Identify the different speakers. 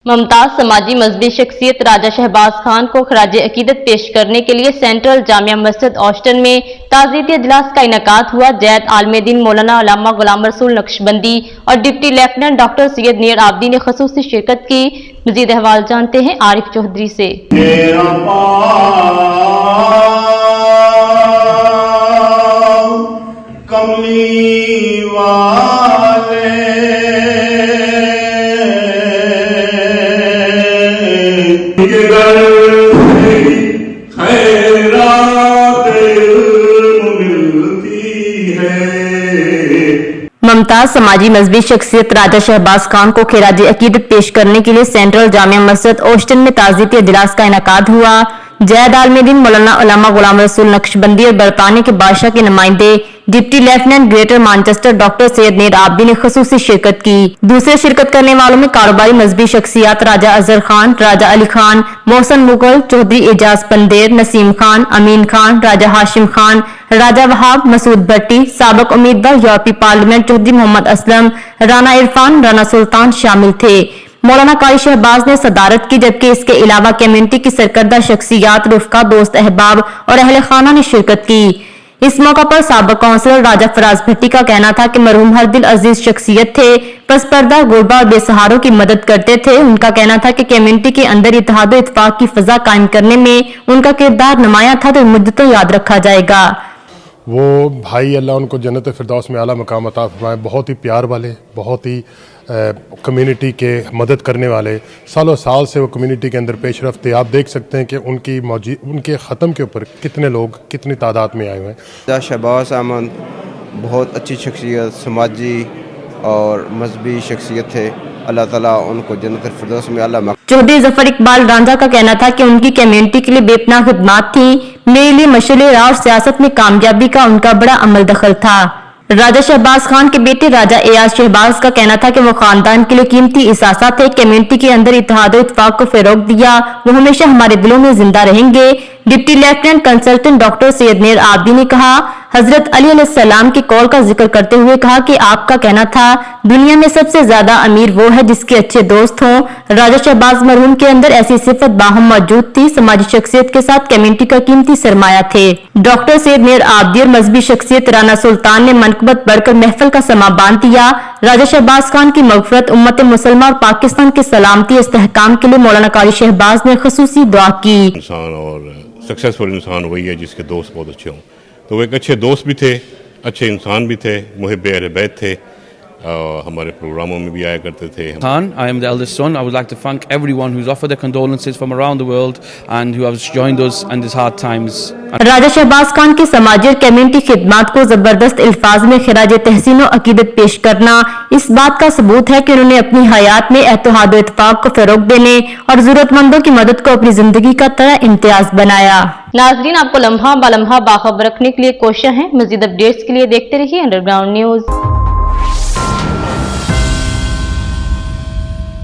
Speaker 1: मुमताज समाजी मजहबी शख्सियत राजा शहबाज खान को खराज अकीदत पेश करने के लिए सेंट्रल जामिया मस्जिद ऑस्टन में ताज़ियती इजलास का इनेकाद हुआ। जैद आलमे दीन मौलाना अल्लामा गुलाम रसूल नक्शबंदी और डिप्टी लेफ्टिनेंट डॉक्टर सैयद नीर आबदी ने खसूसी शिरकत की। मजीद अहवाल जानते हैं आरिफ चौधरी से। मुमताज समाजी मजहबी शख्सियत राजा शहबाज खान को खराज अकीदत पेश करने के लिए सेंट्रल जामिया मस्जिद ऑस्टन में ताज़ियती इजलास का इनेकाद हुआ। जैद आलमे दीन मौलाना अल्लामा गुलाम रसूल नक्शबंदी और बरतानिया के बादशाह के नुमाइंदे deputy lieutenant greater Manchester doctor Syed नीर आबदी ने खसूसी शिरकत की। दूसरे शिरकत करने वालों में कारोबारी मजहबी शख्सियात राजा अजहर खान, राजा अली खान, मोहसन मुगल, चौधरी एजाज पंदेर, नसीम खान, अमीन खान, राजा हाशिम खान, राजा वहाब, मसूद भट्टी, साबिक उम्मीदवार यूरोपीय पार्लियामेंट चौधरी मोहम्मद असलम, राना इरफान, राना सुल्तान शामिल थे। मौलाना कारी शहबाज ने सदारत की, जबकि इसके अलावा कम्युनिटी की सरकर्दा शख्सियात, रुफका, दोस्त अहबाब और अहले खाना ने शिरकत की। इस मौका पर साबिक काउंसलर राजा फराज भट्टी का कहना था कि मरहूम हर दिल अजीज शख्सियत थे, पस पर्दा गुरबा और बेसहारों की मदद करते थे। उनका कहना था कि कम्युनिटी के अंदर इत्तेहाद और इत्तेफाक की फजा कायम करने में उनका किरदार नुमाया था, तो मुद्दतों याद रखा जाएगा।
Speaker 2: वो भाई अल्लाह उनको जन्नत फिरदौस में आला मकाम अता फरमाए। बहुत ही प्यार वाले, बहुत ही कम्युनिटी के मदद करने वाले, सालों साल से वो कम्युनिटी के अंदर पेश रफ्ते। आप देख सकते हैं कि उनके ख़त्म के ऊपर कितने लोग कितनी तादाद में आए हुए हैं।
Speaker 3: राजा शहबाज अहमद बहुत अच्छी शख्सियत, समाजी और मजहबी शख्सियत थे। अल्लाह ताला उनको जन्नत फिरदौस में आला।
Speaker 1: चौधरी जफर इकबाल रांझा का कहना था कि उनकी कम्युनिटी के लिए बेपनाह खिदमात थी। मेरे लिए मशअले राह और सियासत में कामयाबी का उनका बड़ा अमल दखल था। राजा शहबाज खान के बेटे राजा एयाज शहबाज का कहना था कि वो खानदान के लिए कीमती इसासा थे। कम्युनिटी के अंदर इत्तेहाद और इत्तेफाक को फरोग दिया, वो हमेशा हमारे दिलों में जिंदा रहेंगे। Deputy lieutenant consultant doctor Syed नीर आबदी ने कहा, हजरत अली अलैहिस्सलाम की कौल का जिक्र करते हुए कहा कि आपका कहना था दुनिया में सबसे ज्यादा अमीर वो है जिसके अच्छे दोस्त हों। राजा शहबाज मरहूम के अंदर ऐसी सिफत बाहम मौजूद थी। समाजी शख्सियत के साथ कम्युनिटी का कीमती सरमाया थे। डॉक्टर सैयद नीर आबदी और मजहबी शख्सियत राना सुल्तान ने मनकबत बढ़कर महफिल का समा बांध दिया। राजा शहबाज खान की मगफरत, उम्मत मुसलमा और पाकिस्तान की सलामती इस्तेहकाम के लिए मौलाना कारी शहबाज ने खसूसी दुआ की।
Speaker 4: इंसान और सक्सेसफुल इंसान वही है जिसके दोस्त बहुत अच्छे हों। तो वो एक अच्छे दोस्त भी थे, अच्छे इंसान भी थे, मुहिब्बे अहले बैत थे, हमारे प्रोग्रामों में भी आया करते थे।
Speaker 5: I am the eldest son. I would like to thank everyone who's offered their condolences from around the world and who has joined us in these hard times.
Speaker 1: राजा शहबाज खान की समाजी और कम्युनिटी खिदमात को जबरदस्त अल्फाज में खिराज तहसीन और अकीदत पेश करना इस बात का सबूत है कि उन्होंने अपनी हयात में इत्तेहाद और इत्तेफाक को फरोग देने और जरूरतमंदों की मदद को अपनी जिंदगी का तरह इम्तियाज बनाया। नाजरीन, आपको लम्हा बालम्हा बाखबर रखने के लिए कोशिश है। मजीद अपडेट्स के लिए देखते रहिए अंडरग्राउंड न्यूज।